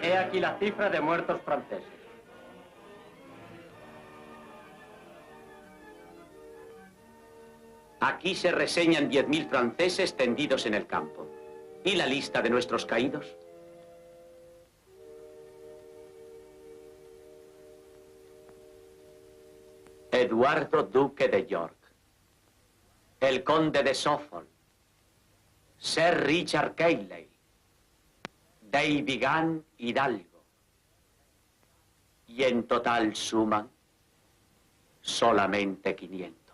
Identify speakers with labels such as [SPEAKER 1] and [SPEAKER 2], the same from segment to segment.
[SPEAKER 1] He aquí la cifra de muertos franceses.
[SPEAKER 2] Aquí se reseñan 10.000 franceses tendidos en el campo. ¿Y la lista de nuestros caídos? Eduardo, duque de York. El conde de Suffolk. Sir Richard Cayley. Davy Gunn Hidalgo. Y en total suman solamente 500.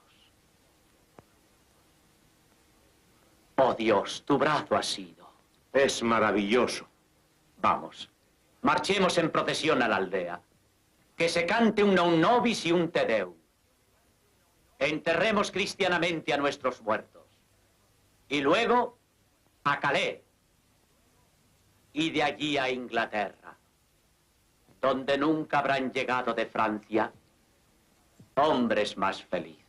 [SPEAKER 2] Oh Dios, tu brazo ha sido.
[SPEAKER 3] Es maravilloso.
[SPEAKER 2] Vamos, marchemos en procesión a la aldea. Que se cante un non nobis y un te deum. Enterremos cristianamente a nuestros muertos. Y luego a Calais. Y de allí a Inglaterra, donde nunca habrán llegado de Francia hombres más felices.